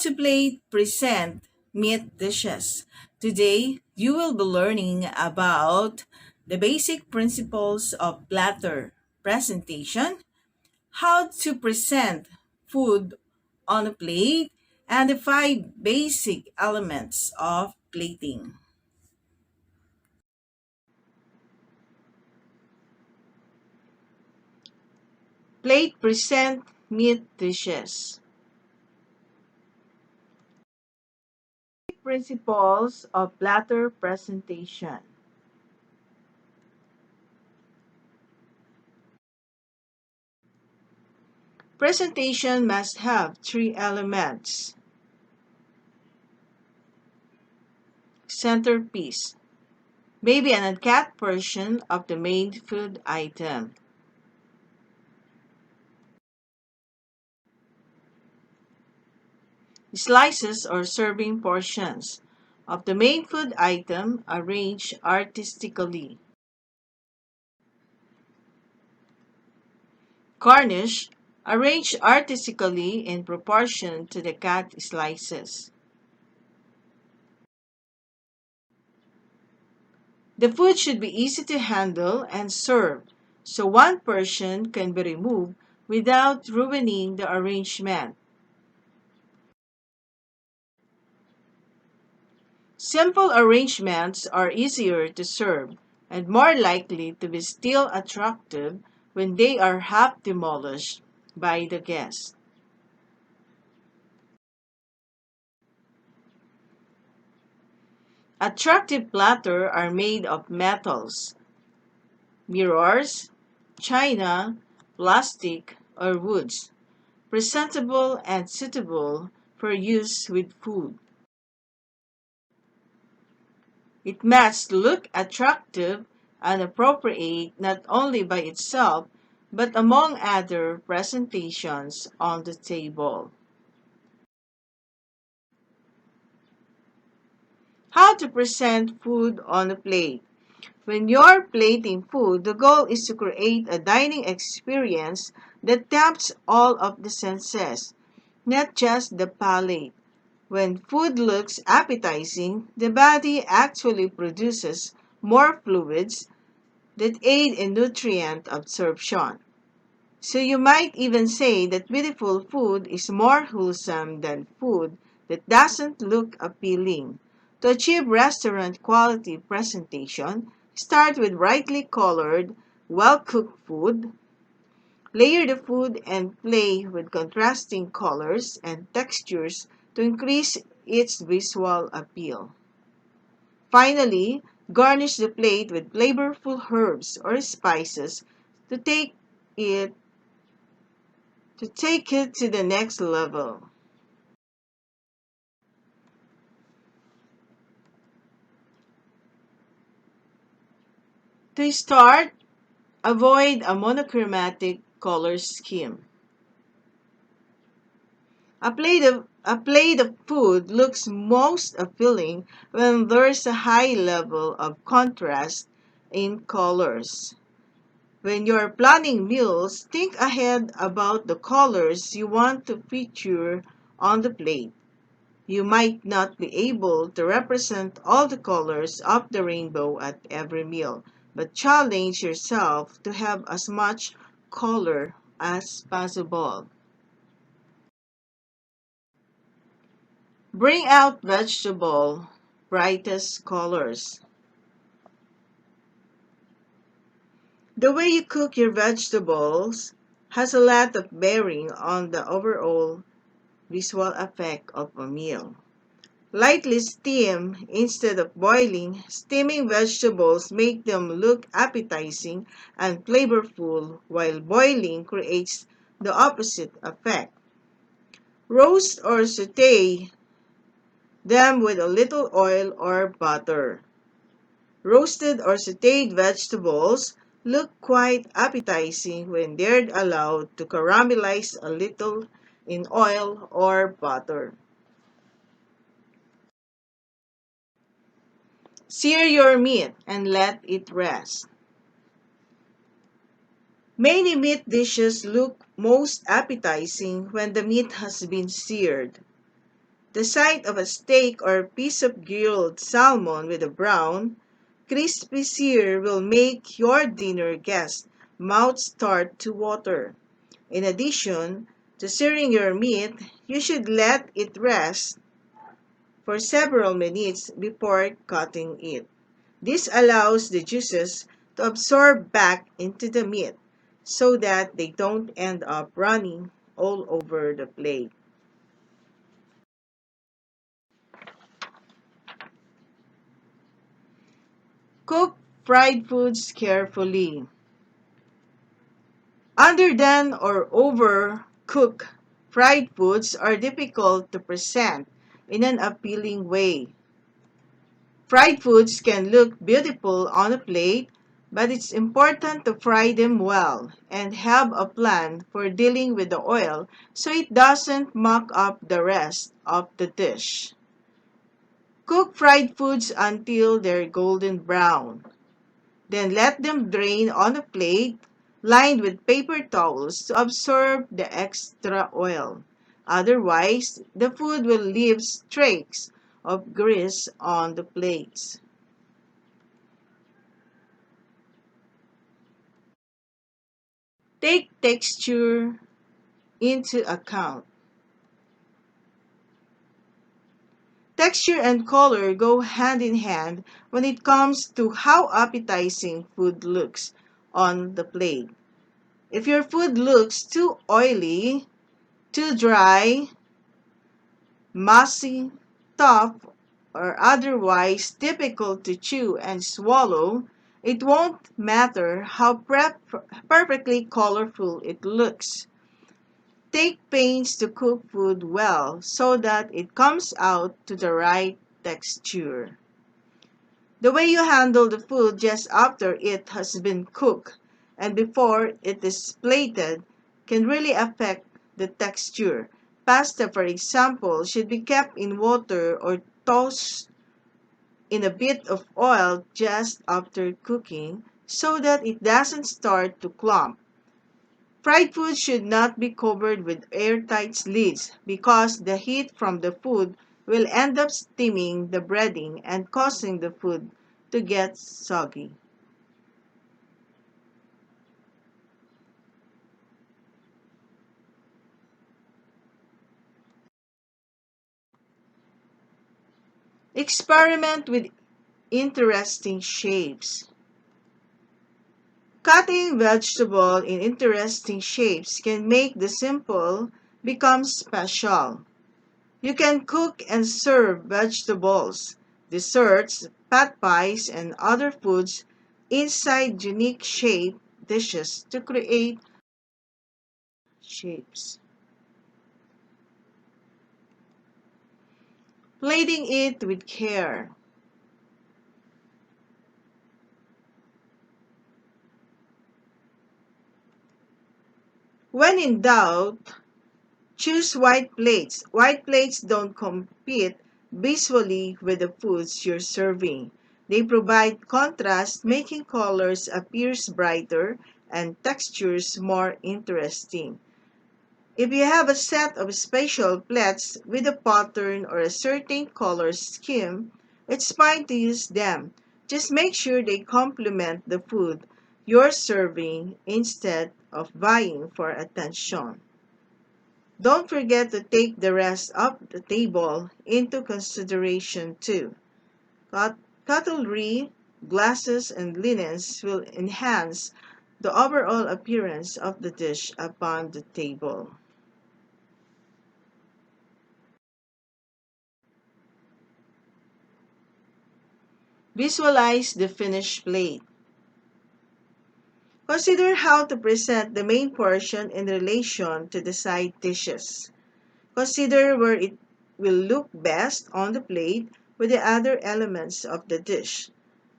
to present meat dishes. Today, you will be learning about the basic principles of platter presentation, how to present food on a plate, and the five basic elements of plating. Plate present meat dishes. Principles of platter presentation. Presentation must have three elements. Centerpiece. Maybe an uncut portion of the main food item. Slices or serving portions of the main food item arranged artistically. Garnish, arranged artistically in proportion to the cut slices. The food should be easy to handle and serve, so one portion can be removed without ruining the arrangement. Simple arrangements are easier to serve and more likely to be still attractive when they are half demolished by the guest. Attractive platters are made of metals, mirrors, china, plastic, or woods, presentable and suitable for use with food. It must look attractive and appropriate not only by itself but among other presentations on the table. How to present food on a plate. When you're plating food, the goal is to create a dining experience that taps all of the senses, not just the palate. When food looks appetizing, the body actually produces more fluids that aid in nutrient absorption. So you might even say that beautiful food is more wholesome than food that doesn't look appealing. To achieve restaurant quality presentation, start with brightly colored, well-cooked food. Layer the food and play with contrasting colors and textures to increase its visual appeal. Finally, garnish the plate with flavorful herbs or spices to it take it to the next level. To start, avoid a monochromatic color scheme. A plate of food looks most appealing when there's a high level of contrast in colors. When you're planning meals, think ahead about the colors you want to feature on the plate. You might not be able to represent all the colors of the rainbow at every meal, but challenge yourself to have as much color as possible. Bring out vegetable brightest colors. The way you cook your vegetables has a lot of bearing on the overall visual effect of a meal. Lightly steam instead of boiling. Steaming vegetables make them look appetizing and flavorful, while boiling creates the opposite effect. Roast or saute them with a little oil or butter. Roasted or sauteed vegetables look quite appetizing when they're allowed to caramelize a little in oil or butter. Sear your meat and let it rest. Many meat dishes look most appetizing when the meat has been seared. The sight of a steak or piece of grilled salmon with a brown, crispy sear will make your dinner guests' mouths start to water. In addition to searing your meat, you should let it rest for several minutes before cutting it. This allows the juices to absorb back into the meat so that they don't end up running all over the plate. Cook fried foods carefully. Underdone or overcooked fried foods are difficult to present in an appealing way. Fried foods can look beautiful on a plate, but it's important to fry them well and have a plan for dealing with the oil so it doesn't muck up the rest of the dish. Cook fried foods until they're golden brown. Then let them drain on a plate lined with paper towels to absorb the extra oil. Otherwise, the food will leave streaks of grease on the plates. Take texture into account. Texture and color go hand in hand when it comes to how appetizing food looks on the plate. If your food looks too oily, too dry, mossy, tough, or otherwise difficult to chew and swallow, it won't matter how perfectly colorful it looks. Take pains to cook food well so that it comes out to the right texture. The way you handle the food just after it has been cooked and before it is plated can really affect the texture. Pasta, for example, should be kept in water or tossed in a bit of oil just after cooking so that it doesn't start to clump. Fried food should not be covered with airtight lids because the heat from the food will end up steaming the breading and causing the food to get soggy. Experiment with interesting shapes. Cutting vegetable in interesting shapes can make the simple become special. You can cook and serve vegetables, desserts, pat pies, and other foods inside unique shaped dishes to create shapes. Plating it with care. When in doubt, choose white plates. White plates don't compete visually with the foods you're serving. They provide contrast, making colors appear brighter and textures more interesting. If you have a set of special plates with a pattern or a certain color scheme, it's fine to use them. Just make sure they complement the food you're serving instead of vying for attention. Don't forget to take the rest of the table into consideration too. Cutlery, glasses, and linens will enhance the overall appearance of the dish upon the table. Visualize the finished plate. Consider how to present the main portion in relation to the side dishes. Consider where it will look best on the plate with the other elements of the dish.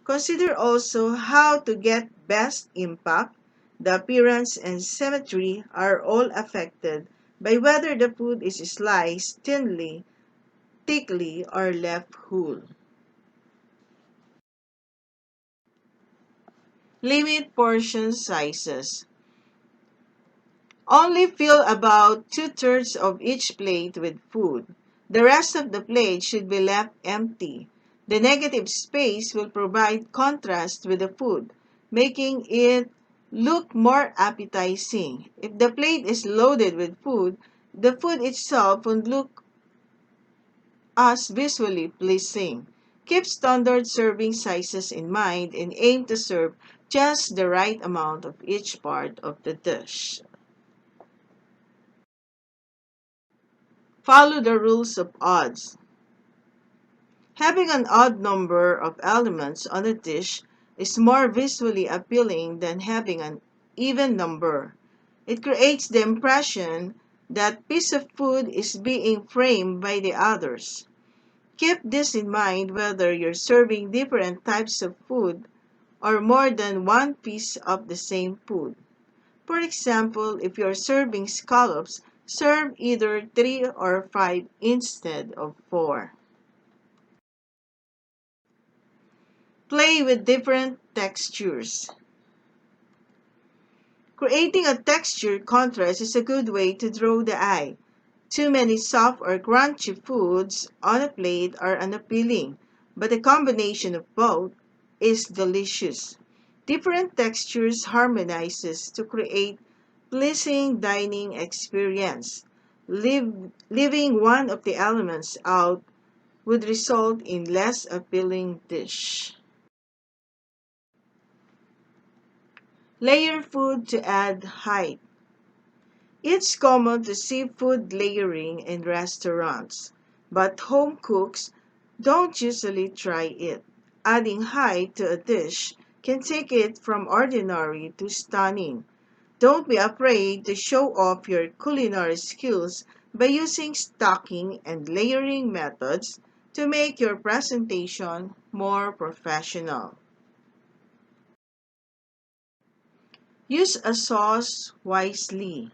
Consider also how to get best impact. The appearance and symmetry are all affected by whether the food is sliced thinly, thickly, or left whole. Limit portion sizes. Only fill about 2/3 of each plate with food. The rest of the plate should be left empty. The negative space will provide contrast with the food, making it look more appetizing. If the plate is loaded with food, the food itself won't look as visually pleasing. Keep standard serving sizes in mind and aim to serve just the right amount of each part of the dish. Follow the rules of odds. Having an odd number of elements on a dish is more visually appealing than having an even number. It creates the impression that piece of food is being framed by the others. Keep this in mind whether you're serving different types of food or more than one piece of the same food. For example, if you're serving scallops, serve either 3 or 5 instead of 4. Play with different textures. Creating a texture contrast is a good way to draw the eye. Too many soft or crunchy foods on a plate are unappealing, but a combination of both is delicious. Different textures harmonizes to create pleasing dining experience. Leaving one of the elements out would result in less appealing dish. Layer food to add height. It's common to see food layering in restaurants, but home cooks don't usually try it. Adding height to a dish can take it from ordinary to stunning. Don't be afraid to show off your culinary skills by using stacking and layering methods to make your presentation more professional. Use a sauce wisely.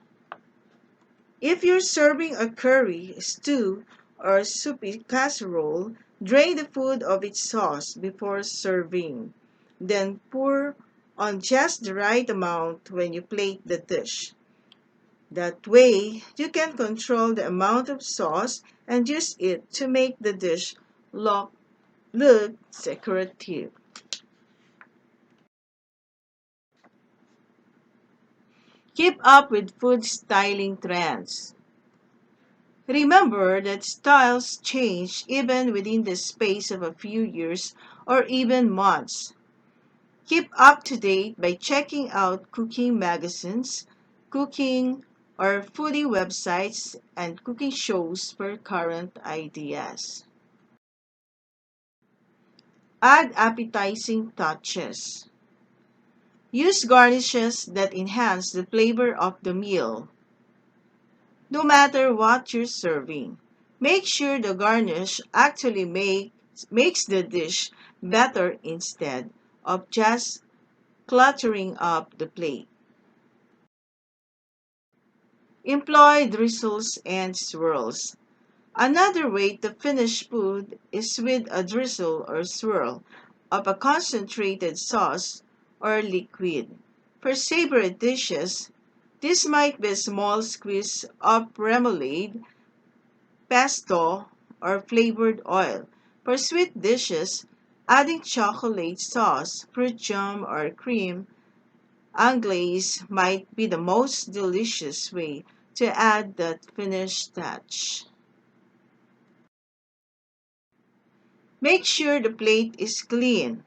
If you're serving a curry, stew, or soupy casserole, drain the food of its sauce before serving. Then pour on just the right amount when you plate the dish. That way, you can control the amount of sauce and use it to make the dish look decorative. Keep up with food styling trends. Remember that styles change even within the space of a few years or even months. Keep up to date by checking out cooking magazines, cooking or foodie websites, and cooking shows for current ideas. Add appetizing touches. Use garnishes that enhance the flavor of the meal. No matter what you're serving, make sure the garnish actually makes the dish better instead of just cluttering up the plate. Employ drizzles and swirls. Another way to finish food is with a drizzle or swirl of a concentrated sauce or liquid. For savory dishes, this might be a small squeeze of remoulade, pesto, or flavored oil. For sweet dishes, adding chocolate sauce, fruit jam, or cream anglaise might be the most delicious way to add that finish touch. Make sure the plate is clean.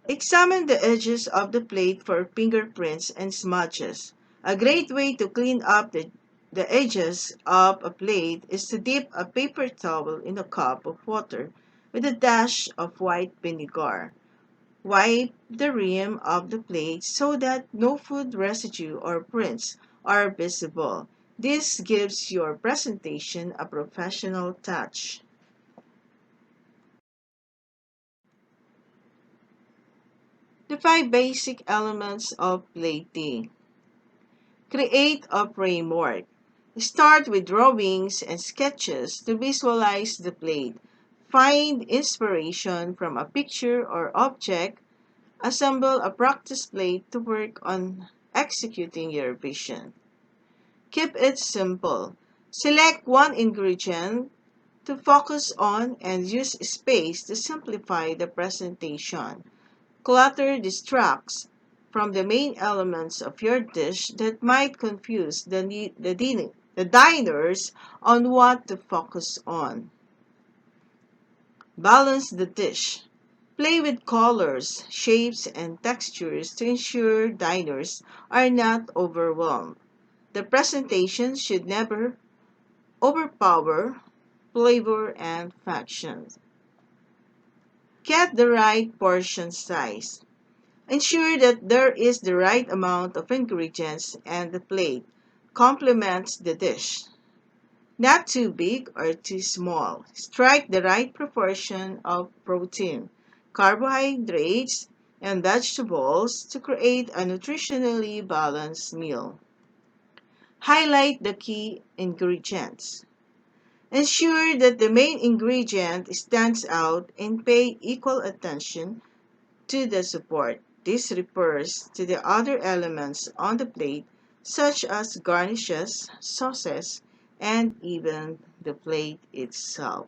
Examine the edges of the plate for fingerprints and smudges. A great way to clean up the edges of a plate is to dip a paper towel in a cup of water with a dash of white vinegar. Wipe the rim of the plate so that no food residue or prints are visible. This gives your presentation a professional touch. The 5 basic elements of plating. Create a framework. Start with drawings and sketches to visualize the plate. Find inspiration from a picture or object. Assemble a practice plate to work on executing your vision. Keep it simple. Select one ingredient to focus on and use space to simplify the presentation. Clutter distracts from the main elements of your dish that might confuse the diners on what to focus on. Balance the dish. Play with colors, shapes, and textures to ensure diners are not overwhelmed. The presentation should never overpower flavor and function. Get the right portion size. Ensure that there is the right amount of ingredients and the plate complements the dish. Not too big or too small. Strike the right proportion of protein, carbohydrates, and vegetables to create a nutritionally balanced meal. Highlight the key ingredients. Ensure that the main ingredient stands out and pay equal attention to the support. This refers to the other elements on the plate, such as garnishes, sauces, and even the plate itself.